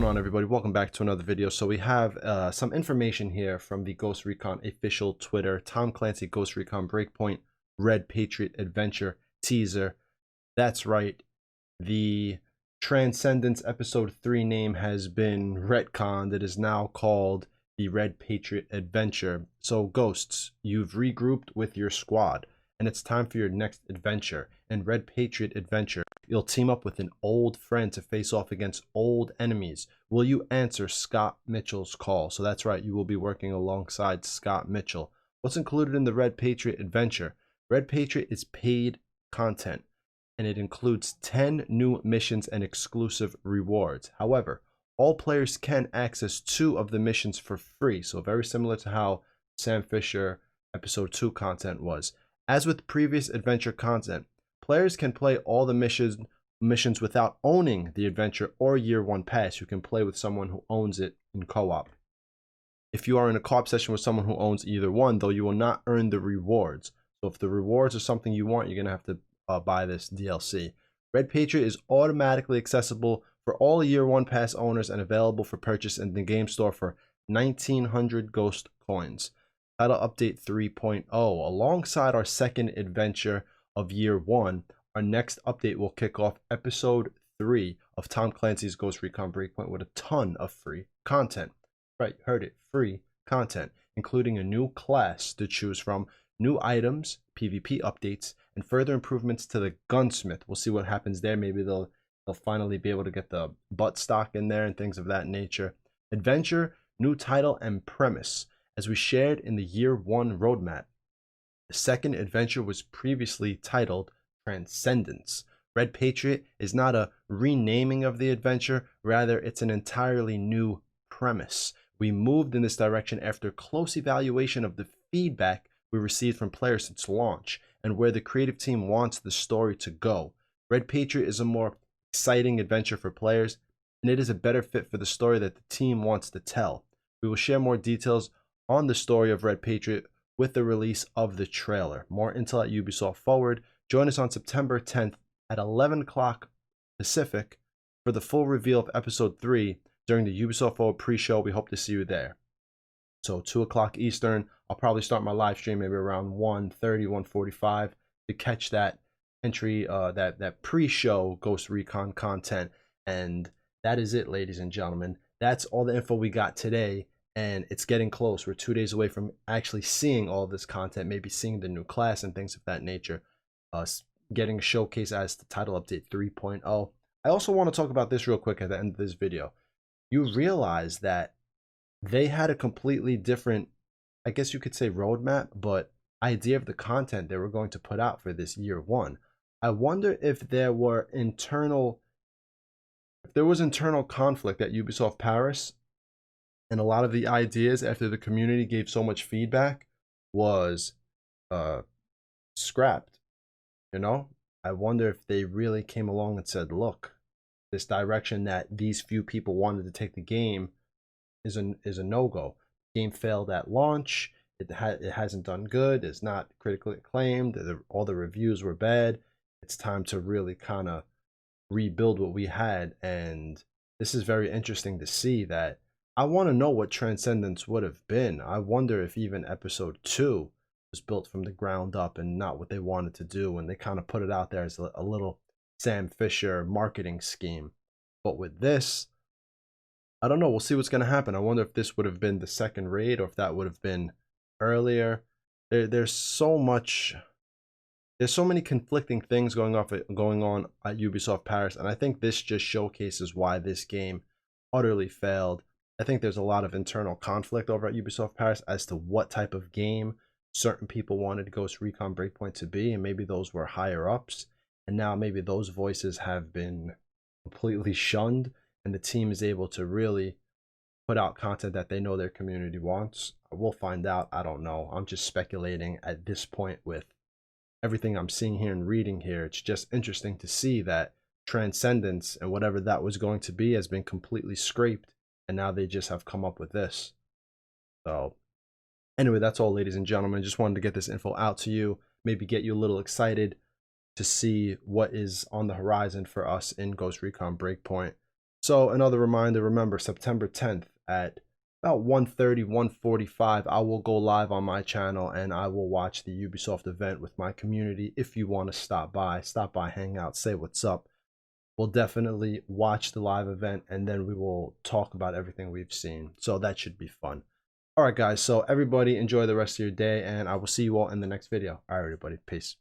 on, everybody? Welcome back to another video. So we have some information here from the Ghost Recon official Twitter. Tom Clancy Ghost Recon Breakpoint Red Patriot Adventure teaser. That's right. The Transcendence Episode 3 name has been retconned. It is now called the Red Patriot Adventure. So Ghosts, you've regrouped with your squad, and it's time for your next adventure. In Red Patriot Adventure, you'll team up with an old friend to face off against old enemies. Will you answer Scott Mitchell's call? So that's right, you will be working alongside Scott Mitchell. What's included in the Red Patriot Adventure? Red Patriot is paid content, and it includes 10 new missions and exclusive rewards. However, all players can access 2 of the missions for free, so very similar to how Sam Fisher Episode 2 content was. As with previous adventure content, players can play all the missions without owning the adventure or Year 1 pass. You can play with someone who owns it in co-op. If you are in a co-op session with someone who owns either one, though, you will not earn the rewards. So if the rewards are something you want, you're going to have to buy this DLC. Red Patriot is automatically accessible for all Year 1 pass owners and available for purchase in the game store for 1,900 Ghost coins. Title Update 3.0. Alongside our second adventure of Year 1, our next update will kick off Episode 3 of Tom Clancy's Ghost Recon Breakpoint with a ton of free content. Right, heard it, free content, including a new class to choose from, new items, PvP updates, and further improvements to the gunsmith. We'll see what happens there. Maybe they'll finally be able to get the butt stock in there and things of that nature. Adventure, new title and premise. As we shared in the Year 1 roadmap, the second adventure was previously titled Transcendence. Red Patriot is not a renaming of the adventure, rather it's an entirely new premise. We moved in this direction after close evaluation of the feedback we received from players since launch and where the creative team wants the story to go. Red Patriot is a more exciting adventure for players, and it is a better fit for the story that the team wants to tell. We will share more details on the story of Red Patriot with the release of the trailer. More intel at Ubisoft Forward. Join us on September 10th at 11 o'clock Pacific for the full reveal of Episode 3 during the Ubisoft Forward pre-show. We hope to see you there. So 2 o'clock Eastern, I'll probably start my live stream maybe around 1:30, 1:45 to catch that entry, that pre-show Ghost Recon content. And that is it, ladies and gentlemen. That's all the info we got today. And it's getting close. We're 2 days away from actually seeing all this content, maybe seeing the new class and things of that nature. Getting a showcase as the title update 3.0. I also want to talk about this real quick at the end of this video. You realize that they had a completely different, I guess you could say, roadmap, but idea of the content they were going to put out for this Year 1. I wonder if there was internal conflict at Ubisoft Paris, and a lot of the ideas after the community gave so much feedback was scrapped. You know, I wonder if they really came along and said, look, this direction that these few people wanted to take the game is a no-go. The game failed at launch. It hasn't done good. It's not critically acclaimed. All the reviews were bad. It's time to really kind of rebuild what we had. And this is very interesting to see that. I want to know what Transcendence would have been. I wonder if even Episode 2 was built from the ground up and not what they wanted to do, and they kind of put it out there as a little Sam Fisher marketing scheme. But with this, I don't know. We'll see what's going to happen. I wonder if this would have been the second raid or if that would have been earlier. There's so many conflicting things going on at Ubisoft Paris, and I think this just showcases why this game utterly failed. I think there's a lot of internal conflict over at Ubisoft Paris as to what type of game certain people wanted Ghost Recon Breakpoint to be, and maybe those were higher ups, and now maybe those voices have been completely shunned, and the team is able to really put out content that they know their community wants. We'll find out. I don't know. I'm just speculating at this point with everything I'm seeing here and reading here. It's just interesting to see that Transcendence and whatever that was going to be has been completely scraped, and now they just have come up with this. So anyway, that's all, ladies and gentlemen. Just wanted to get this info out to you, maybe get you a little excited to see what is on the horizon for us in Ghost Recon Breakpoint. So another reminder, remember September 10th at about 1:30, 1:45, I will go live on my channel and I will watch the Ubisoft event with my community. If you want to stop by, hang out, say what's up. We'll definitely watch the live event and then we will talk about everything we've seen. So that should be fun. All right, guys. So everybody enjoy the rest of your day and I will see you all in the next video. All right, everybody. Peace.